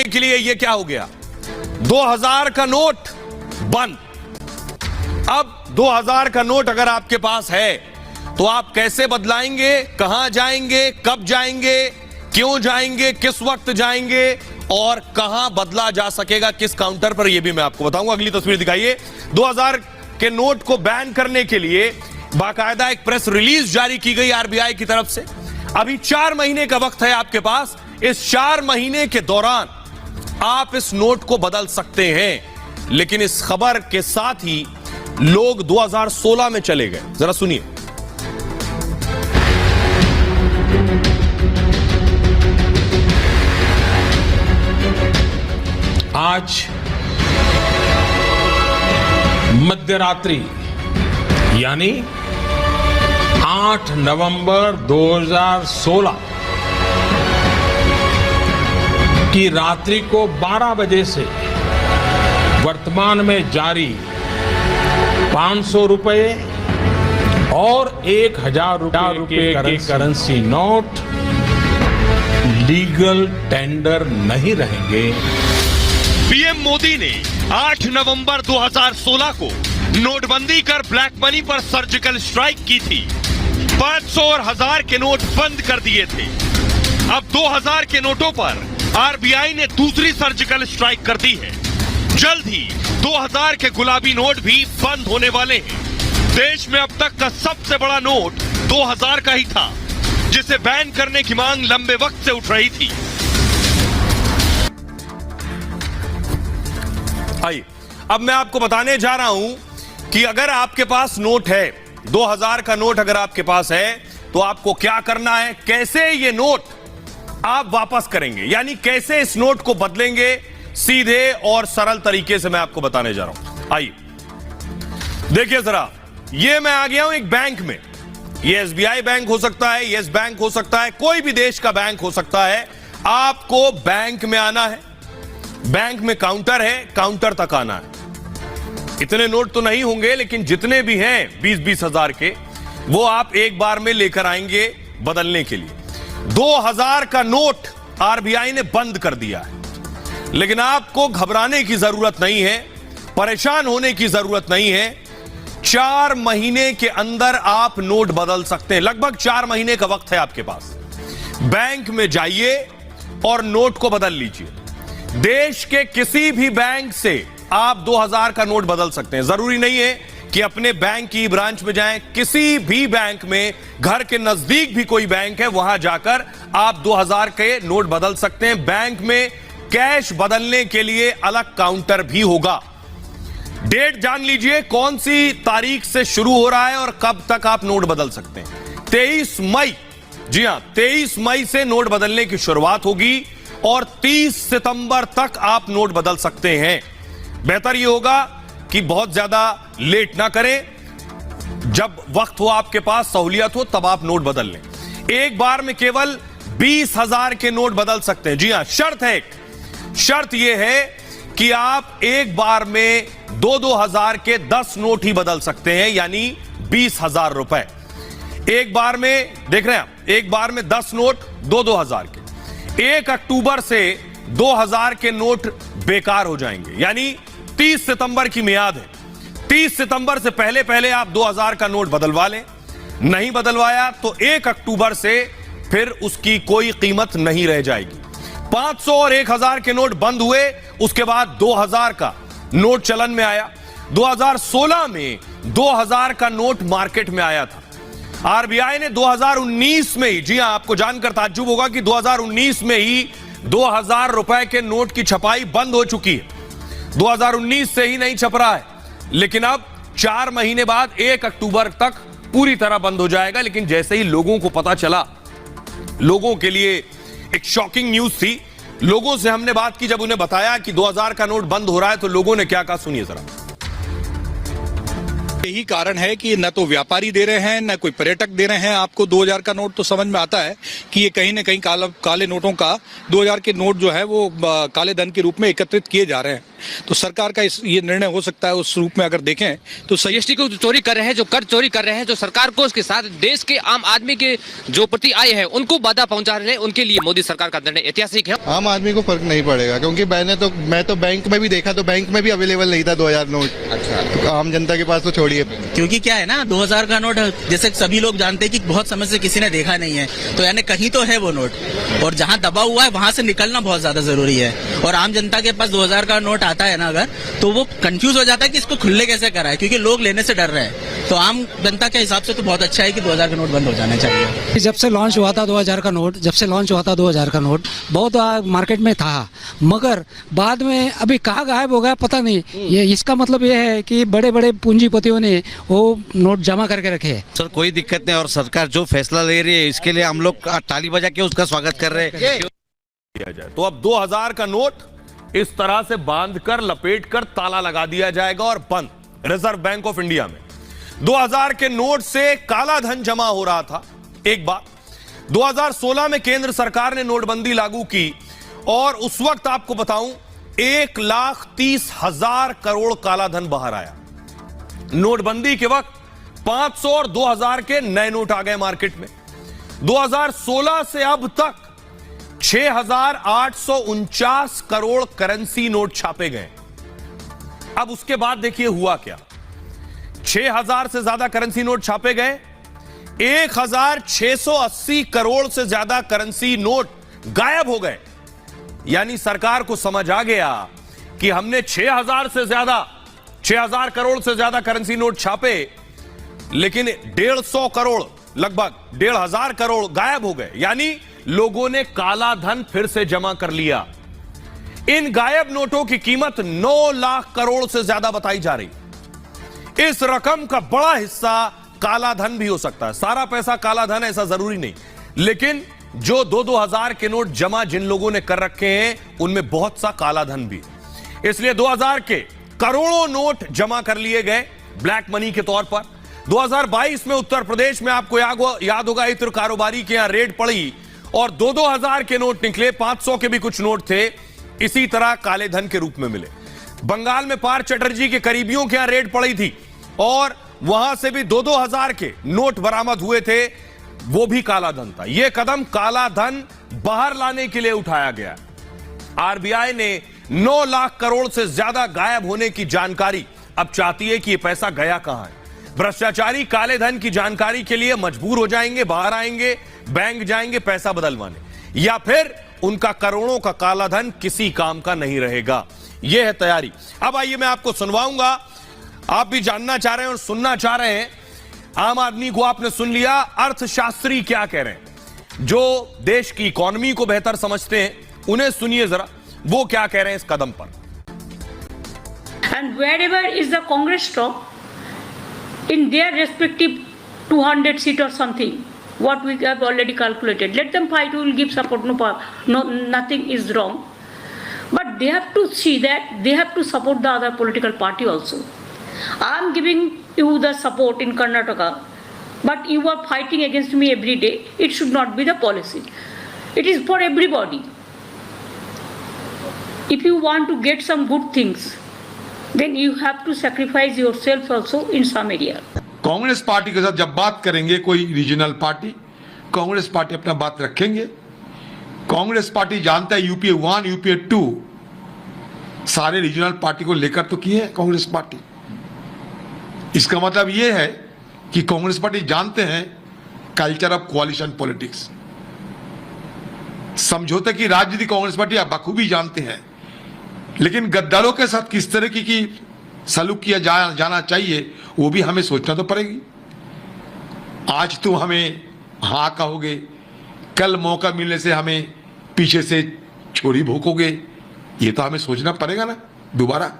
के लिए ये क्या हो गया, 2000 का नोट बंद। अब 2000 का नोट अगर आपके पास है तो आप कैसे बदलाएंगे, कहां जाएंगे, कब जाएंगे, क्यों जाएंगे, किस वक्त जाएंगे और कहां बदला जा सकेगा, किस काउंटर पर, यह भी मैं आपको बताऊंगा। अगली तस्वीर दिखाइए। 2000 के नोट को बैन करने के लिए बाकायदा एक प्रेस रिलीज जारी की गई आरबीआई की तरफ से। अभी 4 महीने का वक्त है आपके पास। इस 4 महीने के दौरान आप इस नोट को बदल सकते हैं। लेकिन इस खबर के साथ ही लोग 2016 में चले गए। जरा सुनिए। आज मध्यरात्रि यानी 8 नवंबर 2016 की रात्रि को 12 बजे से वर्तमान में जारी 500 रुपए और 1000 रुपए के करेंसी नोट लीगल टेंडर नहीं रहेंगे। पीएम मोदी ने 8 नवंबर 2016 को नोटबंदी कर ब्लैक मनी पर सर्जिकल स्ट्राइक की थी। 500 और 1000 के नोट बंद कर दिए थे। अब 2000 के नोटों पर आरबीआई ने दूसरी सर्जिकल स्ट्राइक कर दी है। जल्द ही 2000 के गुलाबी नोट भी बंद होने वाले हैं। देश में अब तक का सबसे बड़ा नोट 2000 का ही था, जिसे बैन करने की मांग लंबे वक्त से उठ रही थी। आइए, अब मैं आपको बताने जा रहा हूं कि अगर आपके पास नोट है, 2000 का नोट अगर आपके पास है तो आपको क्या करना है, कैसे ये नोट आप वापस करेंगे, यानी कैसे इस नोट को बदलेंगे। सीधे और सरल तरीके से मैं आपको बताने जा रहा हूं। आइए देखिए जरा, ये मैं आ गया हूं एक बैंक में। ये एसबीआई बैंक हो सकता है, यस बैंक हो सकता है, कोई भी देश का बैंक हो सकता है। आपको बैंक में आना है। बैंक में काउंटर है, काउंटर तक आना है। इतने नोट तो नहीं होंगे, लेकिन जितने भी हैं 20-20 हजार के, वो आप एक बार में लेकर आएंगे बदलने के लिए। 2000 का नोट आरबीआई ने बंद कर दिया है, लेकिन आपको घबराने की जरूरत नहीं है, परेशान होने की जरूरत नहीं है। 4 महीने के अंदर आप नोट बदल सकते हैं। लगभग 4 महीने का वक्त है आपके पास। बैंक में जाइए और नोट को बदल लीजिए। देश के किसी भी बैंक से आप 2000 का नोट बदल सकते हैं। जरूरी नहीं है कि अपने बैंक की ब्रांच में जाएं, किसी भी बैंक में, घर के नजदीक भी कोई बैंक है, वहां जाकर आप 2000 के नोट बदल सकते हैं। बैंक में कैश बदलने के लिए अलग काउंटर भी होगा। डेट जान लीजिए, कौन सी तारीख से शुरू हो रहा है और कब तक आप नोट बदल सकते हैं। 23 मई, जी हां, 23 मई से नोट बदलने की शुरुआत होगी और 30 सितंबर तक आप नोट बदल सकते हैं। बेहतर यह होगा कि बहुत ज्यादा लेट ना करें। जब वक्त हो आपके पास, सहूलियत हो, तब आप नोट बदल लें। एक बार में केवल 20,000 के नोट बदल सकते हैं। जी हां, शर्त है, शर्त यह है कि आप एक बार में 2-2 हजार के 10 नोट ही बदल सकते हैं, यानी 20,000 रुपए एक बार में। देख रहे हैं आप, एक बार में 10 नोट 2-2 हजार के। 1 अक्टूबर से 2000 के नोट बेकार हो जाएंगे, यानी 30 सितंबर की मियाद है। 30 सितंबर से पहले पहले आप 2000 का नोट बदलवा लें। नहीं बदलवाया तो 1 अक्टूबर से फिर उसकी कोई कीमत नहीं रह जाएगी। 500 और 1000 के नोट बंद हुए, उसके बाद 2000 का नोट चलन में आया। 2016 में 2000 का नोट मार्केट में आया था। आरबीआई ने 2019 में ही, जी हां, आपको जानकर ताज्जुब होगा कि 2019 में ही 2000 रुपए के नोट की छपाई बंद हो चुकी है। 2019 से ही नहीं छप रहा है, लेकिन अब 4 महीने बाद 1 अक्टूबर तक पूरी तरह बंद हो जाएगा। लेकिन जैसे ही लोगों को पता चला, लोगों के लिए एक शॉकिंग न्यूज थी। लोगों से हमने बात की, जब उन्हें बताया कि 2000 का नोट बंद हो रहा है, तो लोगों ने क्या कहा, सुनिए जरा। यही कारण है कि न तो व्यापारी दे रहे हैं, न कोई पर्यटक दे रहे हैं। आपको 2000 का नोट तो समझ में आता है कि ये कहीं न कहीं काले नोटों का, 2000 के नोट जो है वो काले धन के रूप में एकत्रित किए जा रहे हैं। तो सरकार का ये निर्णय हो सकता है उस रूप में अगर देखें तो सही। जीएसटी को चोरी कर रहे हैं, जो कर चोरी कर रहे हैं, जो सरकार को उसके साथ देश के आम आदमी के जो प्रति आए हैं उनको बाधा पहुंचा रहे हैं, उनके लिए मोदी सरकार का निर्णय ऐतिहासिक है। आम आदमी को फर्क नहीं पड़ेगा, क्योंकि मैं तो बैंक में भी देखा तो बैंक में भी अवेलेबल नहीं था 2000 नोट। अच्छा, तो आम जनता के पास तो छोड़िए। क्योंकि क्या है ना, 2000 का नोट जैसे सभी लोग जानते हैं कि बहुत समय से किसी ने देखा नहीं है, तो यानी कहीं तो है वो नोट, और जहां दबा हुआ है वहां से निकलना बहुत ज्यादा जरूरी है। और आम जनता के पास 2000 का नोट आता है ना अगर, तो वो कंफ्यूज हो जाता है कि इसको खुले कैसे कराए, क्योंकि लोग लेने से डर रहे हैं। तो आम जनता के हिसाब से तो बहुत अच्छा है कि 2000 का नोट बंद हो जाना चाहिए। जब से लॉन्च हुआ था 2000 का नोट, बहुत मार्केट में था, मगर बाद में अभी कहाँ गायब हो गया पता नहीं। ये इसका मतलब ये है कि बड़े बड़े पूंजीपतियों ने वो नोट जमा करके रखे हैं। सर कोई दिक्कत नहीं, और सरकार जो फैसला ले रही है इसके लिए हम लोग ताली बजा के उसका स्वागत कर रहे हैं। किया जाए तो अब 2000 का नोट इस तरह से बांध कर लपेट कर ताला लगा दिया जाएगा और बंद। रिजर्व बैंक ऑफ इंडिया में 2000 के नोट से काला धन जमा हो रहा था। एक बात, 2016 में केंद्र सरकार ने नोटबंदी लागू की और उस वक्त आपको बताऊं 1,30,000 करोड़ काला धन बाहर आया। नोटबंदी के वक्त 500 और 2000 के नए नोट आ गए मार्केट में। 2016 से अब तक 6,849 करोड़ करेंसी नोट छापे गए। अब उसके बाद देखिए हुआ क्या, 6,000 से ज्यादा करेंसी नोट छापे गए, 1,680 करोड़ से ज्यादा करेंसी नोट गायब हो गए। यानी सरकार को समझ आ गया कि हमने 6,000 करोड़ से ज्यादा करेंसी नोट छापे, लेकिन 150 करोड़, लगभग 1,500 करोड़ गायब हो गए। यानी लोगों ने काला धन फिर से जमा कर लिया। इन गायब नोटों की कीमत 9 लाख करोड़ से ज्यादा बताई जा रही। इस रकम का बड़ा हिस्सा काला धन भी हो सकता है। सारा पैसा काला धन ऐसा जरूरी नहीं, लेकिन जो 2-2 हजार के नोट जमा जिन लोगों ने कर रखे हैं उनमें बहुत सा काला धन भी। इसलिए 2000 के करोड़ों नोट जमा कर लिए गए ब्लैक मनी के तौर पर। 2022 में उत्तर प्रदेश में आपको याद होगा इत्र कारोबारी के यहां रेड पड़ी और 2-2 हजार के नोट निकले, 500 के भी कुछ नोट थे इसी तरह काले धन के रूप में मिले। बंगाल में पार्थ चटर्जी के करीबियों के यहां रेड पड़ी थी और वहां से भी 2-2 हजार के नोट बरामद हुए थे, वो भी काला धन था। यह कदम काला धन बाहर लाने के लिए उठाया गया। आरबीआई ने 9 लाख करोड़ से ज्यादा गायब होने की जानकारी अब चाहती है कि यह पैसा गया कहां है। भ्रष्टाचारी काले धन की जानकारी के लिए मजबूर हो जाएंगे, बाहर आएंगे, बैंक जाएंगे पैसा बदलवाने, या फिर उनका करोड़ों का काला धन किसी काम का नहीं रहेगा। यह है तैयारी। अब आइए मैं आपको सुनवाऊंगा, आप भी जानना चाह रहे हैं और सुनना चाह रहे हैं। आम आदमी को आपने सुन लिया, अर्थशास्त्री क्या कह रहे हैं, जो देश की इकोनॉमी को बेहतर समझते हैं, उन्हें सुनिए जरा वो क्या कह रहे हैं इस कदम पर। And wherever is the Congress strong, in their respective 200 seat or something, what we have already calculated, let them fight, we will give support, no, nothing is wrong. But they have to see that they have to support the other political party also. I am giving you the support in Karnataka, but you are fighting against me every day. It should not be the policy. It is for everybody. If you want to get some good things, then you have to sacrifice yourself also in some area. Congress party के साथ जब बात करेंगे कोई regional party, Congress party अपना बात रखेंगे। Congress party जानता है यूपीए 1, यूपीए 2 सारे रीजनल पार्टी को लेकर तो की है कांग्रेस पार्टी। इसका मतलब यह है कि कांग्रेस पार्टी जानते हैं कल्चर ऑफ कोalition पॉलिटिक्स, समझौते की राजनीति कांग्रेस पार्टी बखूबी जानते हैं। लेकिन गद्दारों के साथ किस तरह की सलूक किया जाना चाहिए वो भी हमें सोचना तो पड़ेगी। आज तुम हमें हाँ कहोगे, कल मौका मिलने से हमें पीछे से छोरी भोंकोगे, ये तो हमें सोचना पड़ेगा ना दोबारा।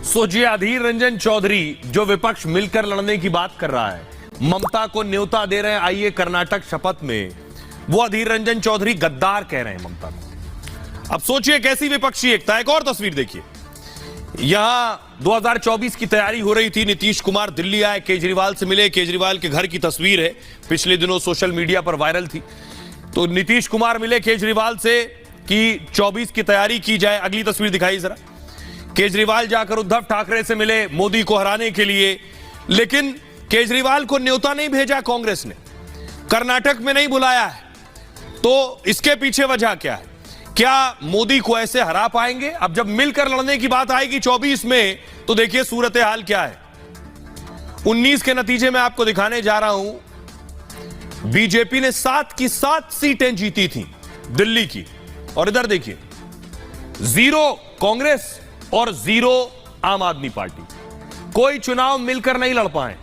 सोचिए, अधीर रंजन चौधरी जो विपक्ष मिलकर लड़ने की बात कर रहा है, ममता को न्योता दे रहे हैं आइए कर्नाटक शपथ में, वो अधीर रंजन चौधरी गद्दार कह रहे हैं ममता को। अब सोचिए कैसी विपक्षी एकता। एक और तस्वीर देखिए, यहां 2024 की तैयारी हो रही थी। नीतीश कुमार दिल्ली आए, केजरीवाल से मिले, केजरीवाल के घर की तस्वीर है, पिछले दिनों सोशल मीडिया पर वायरल थी। तो नीतीश कुमार मिले केजरीवाल से, कि 24 की तैयारी की जाए। अगली तस्वीर दिखाई जरा। केजरीवाल जाकर उद्धव ठाकरे से मिले मोदी को हराने के लिए, लेकिन केजरीवाल को न्योता नहीं भेजा कांग्रेस ने, कर्नाटक में नहीं बुलाया है। तो इसके पीछे वजह क्या है? क्या मोदी को ऐसे हरा पाएंगे? अब जब मिलकर लड़ने की बात आएगी 24 में, तो देखिए सूरत हाल क्या है। 19 के नतीजे में आपको दिखाने जा रहा हूं। बीजेपी ने 7 की 7 सीटें जीती थी दिल्ली की, और इधर देखिए 0 कांग्रेस और 0 आम आदमी पार्टी। कोई चुनाव मिलकर नहीं लड़ पाए,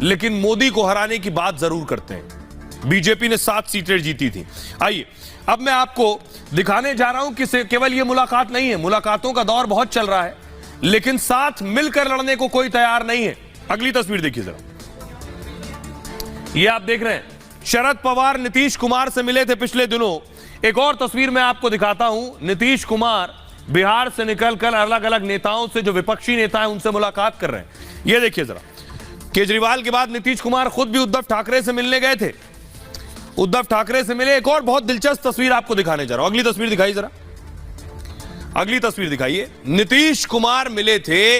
लेकिन मोदी को हराने की बात जरूर करते हैं। बीजेपी ने 7 सीटें जीती थी। आइए अब मैं आपको दिखाने जा रहा हूं कि केवल यह मुलाकात नहीं है, मुलाकातों का दौर बहुत चल रहा है, लेकिन साथ मिलकर लड़ने को कोई तैयार नहीं है। अगली तस्वीर देखिए जरा। यह आप देख रहे हैं, शरद पवार नीतीश कुमार से मिले थे पिछले दिनों। एक और तस्वीर मैं आपको दिखाता हूं। नीतीश कुमार बिहार से निकलकर अलग अलग नेताओं से, जो विपक्षी नेता हैं, उनसे मुलाकात कर रहे हैं। यह देखिए जरा। केजरीवाल के बाद नीतीश कुमार खुद भी उद्धव ठाकरे से मिलने गए थे, उद्धव ठाकरे से मिले। एक और बहुत दिलचस्प तस्वीर आपको दिखाने जा रहा हूं। अगली तस्वीर दिखाइए जरा। अगली तस्वीर दिखाइए। नीतीश कुमार मिले थे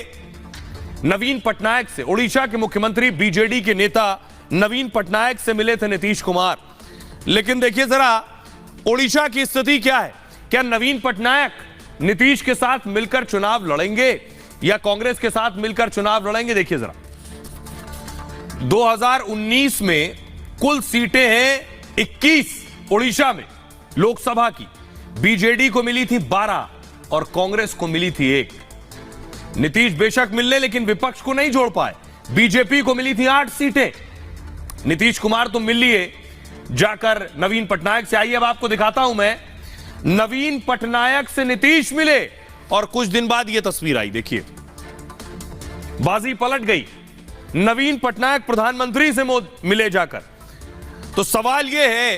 नवीन पटनायक से, उड़ीसा के मुख्यमंत्री बीजेडी के नेता नवीन पटनायक से मिले थे नीतीश कुमार। लेकिन देखिए जरा उड़ीसा की स्थिति क्या है। क्या नवीन पटनायक नीतीश के साथ मिलकर चुनाव लड़ेंगे या कांग्रेस के साथ मिलकर चुनाव लड़ेंगे? देखिए जरा। 2019 में कुल सीटें हैं 21 उड़ीसा में लोकसभा की। बीजेडी को मिली थी 12 और कांग्रेस को मिली थी 1। नीतीश बेशक मिलने, लेकिन विपक्ष को नहीं जोड़ पाए। बीजेपी को मिली थी 8 सीटें। नीतीश कुमार तो मिल लिए जाकर नवीन पटनायक से। आइए अब आपको दिखाता हूं मैं। नवीन पटनायक से नीतीश मिले और कुछ दिन बाद यह तस्वीर आई। देखिए बाजी पलट गई। नवीन पटनायक प्रधानमंत्री से मिले जाकर। तो सवाल यह है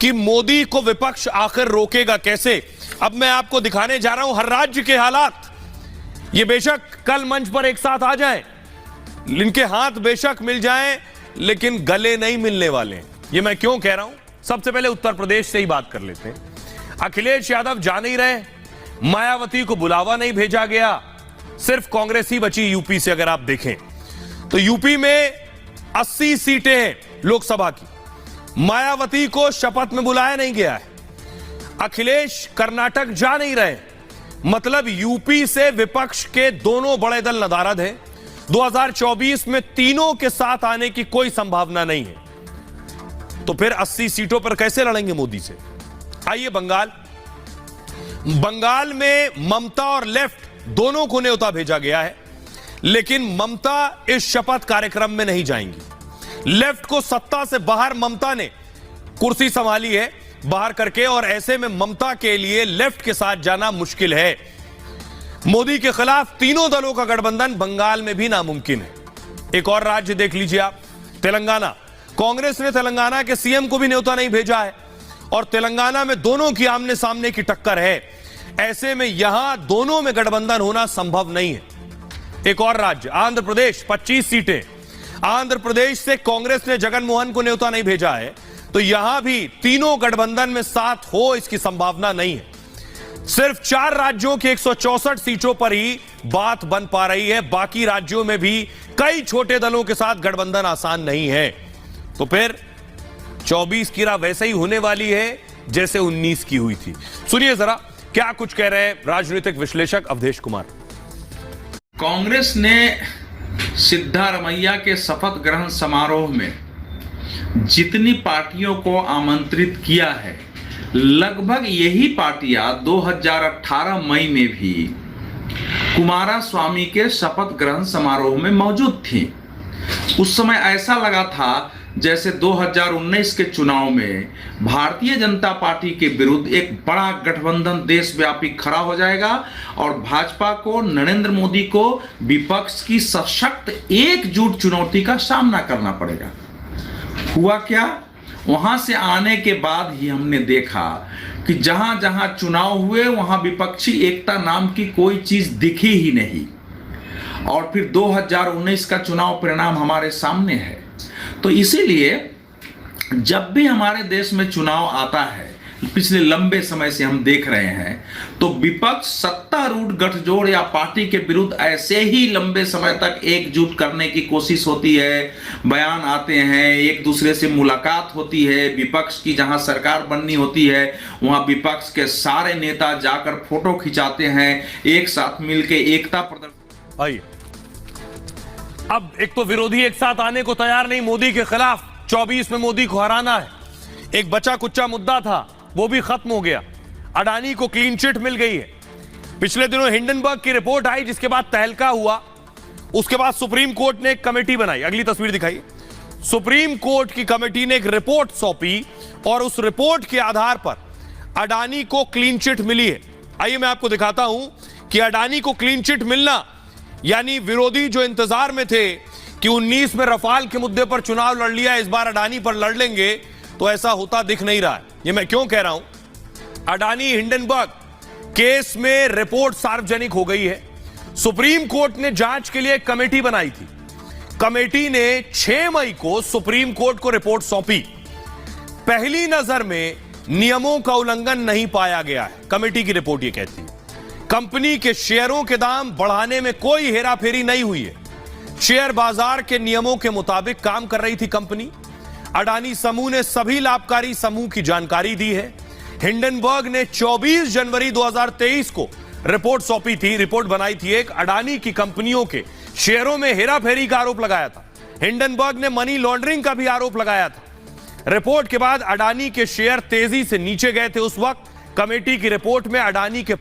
कि मोदी को विपक्ष आखिर रोकेगा कैसे? अब मैं आपको दिखाने जा रहा हूं हर राज्य के हालात। ये बेशक कल मंच पर एक साथ आ जाएं, इनके हाथ बेशक मिल जाएं, लेकिन गले नहीं मिलने वाले हैं। ये मैं क्यों कह रहा हूं? सबसे पहले उत्तर प्रदेश से ही बात कर लेते हैं। अखिलेश यादव जा नहीं रहे, मायावती को बुलावा नहीं भेजा गया, सिर्फ कांग्रेस ही बची यूपी से। अगर आप देखें तो यूपी में 80 सीटें हैं लोकसभा की, मायावती को शपथ में बुलाया नहीं गया है। अखिलेश कर्नाटक जा नहीं रहे, मतलब यूपी से विपक्ष के दोनों बड़े दल नदारद हैं। 2024 में तीनों के साथ आने की कोई संभावना नहीं है। तो फिर 80 सीटों पर कैसे लड़ेंगे मोदी से? आइए बंगाल। बंगाल में ममता और लेफ्ट दोनों को न्योता भेजा गया है, लेकिन ममता इस शपथ कार्यक्रम में नहीं जाएंगी। लेफ्ट को सत्ता से बाहर ममता ने कुर्सी संभाली है बाहर करके, और ऐसे में ममता के लिए लेफ्ट के साथ जाना मुश्किल है। मोदी के खिलाफ तीनों दलों का गठबंधन बंगाल में भी नामुमकिन है। एक और राज्य देख लीजिए आप, तेलंगाना। कांग्रेस ने तेलंगाना के सीएम को भी न्योता नहीं भेजा है, और तेलंगाना में दोनों की आमने सामने की टक्कर है। ऐसे में यहां दोनों में गठबंधन होना संभव नहीं है। एक और राज्य आंध्र प्रदेश, 25 सीटें। आंध्र प्रदेश से कांग्रेस ने जगन मोहन को न्योता नहीं भेजा है, तो यहां भी तीनों गठबंधन में साथ हो इसकी संभावना नहीं है। सिर्फ 4 राज्यों की 164 सीटों पर ही बात बन पा रही है। बाकी राज्यों में भी कई छोटे दलों के साथ गठबंधन आसान नहीं है। तो फिर 24 की राह वैसे ही होने वाली है जैसे 19 की हुई थी। सुनिए जरा क्या कुछ कह रहे हैं राजनीतिक विश्लेषक अवधेश कुमार। कांग्रेस ने सिद्धारमैया के शपथ ग्रहण समारोह में जितनी पार्टियों को आमंत्रित किया है, लगभग यही पार्टियां 2018 मई में भी कुमारस्वामी के शपथ ग्रहण समारोह में मौजूद थी। उस समय ऐसा लगा था जैसे 2019 के चुनाव में भारतीय जनता पार्टी के विरुद्ध एक बड़ा गठबंधन देशव्यापी खड़ा हो जाएगा और भाजपा को, नरेंद्र मोदी को विपक्ष की सशक्त एकजुट चुनौती का सामना करना पड़ेगा। हुआ क्या? वहां से आने के बाद ही हमने देखा कि जहां जहां चुनाव हुए वहां विपक्षी एकता नाम की कोई चीज दिखी ही नहीं। और फिर 2019 का चुनाव परिणाम हमारे सामने है। तो इसीलिए जब भी हमारे देश में चुनाव आता है, पिछले लंबे समय से हम देख रहे हैं, तो विपक्ष सत्तारूढ़ गठजोड़ या पार्टी के विरुद्ध ऐसे ही लंबे समय तक एकजुट करने की कोशिश होती है, बयान आते हैं, एक दूसरे से मुलाकात होती है, विपक्ष की जहां सरकार बननी होती है वहां विपक्ष के सारे नेता जाकर फोटो खिंचाते हैं, एक साथ मिलकर एकता प्रदर्शन। आइए, अब एक तो विरोधी एक साथ आने को तैयार नहीं, मोदी के खिलाफ 24 में मोदी को हराना है। एक बचा कुच्चा मुद्दा था, वो भी खत्म हो गया। अडानी को क्लीन चिट मिल गई है। पिछले दिनों हिंडनबर्ग की रिपोर्ट आई, जिसके बाद तहलका हुआ। उसके बाद सुप्रीम कोर्ट ने एक कमेटी बनाई। अगली तस्वीर दिखाइए। सुप्रीम कोर्ट की कमेटी ने एक रिपोर्ट सौंपी और उस रिपोर्ट के आधार पर अडानी को क्लीन चिट मिली है। आइए मैं आपको दिखाता हूं कि अडानी को क्लीन चिट मिलना यानी विरोधी जो इंतजार में थे कि 19 में रफाल के मुद्दे पर चुनाव लड़ लिया, इस बार अडानी पर लड़ लेंगे, तो ऐसा होता दिख नहीं रहा है। ये मैं क्यों कह रहा हूं? अडानी हिंडनबर्ग केस में रिपोर्ट सार्वजनिक हो गई है। सुप्रीम कोर्ट ने जांच के लिए एक कमेटी बनाई थी। कमेटी ने 6 मई को सुप्रीम कोर्ट को रिपोर्ट सौंपी। पहली नजर में नियमों का उल्लंघन नहीं पाया गया है, कमेटी की रिपोर्ट ये कहती है। कंपनी के शेयरों के दाम बढ़ाने में कोई हेराफेरी नहीं हुई है। शेयर बाजार के नियमों के मुताबिक काम कर रही थी कंपनी। अडानी समूह ने सभी लाभकारी समूह की जानकारी दी है। हिंडनबर्ग ने 24 जनवरी 2023 को रिपोर्ट सौंपी थी, रिपोर्ट बनाई थी एक। अडानी की कंपनियों के शेयरों में हेराफेरी का आरोप लगाया था। हिंडनबर्ग ने मनी लॉन्ड्रिंग का भी आरोप लगाया था। रिपोर्ट के बाद अडानी के शेयर तेजी से नीचे गए थे। उस वक्त कमेटी की रिपोर्ट में अडानी के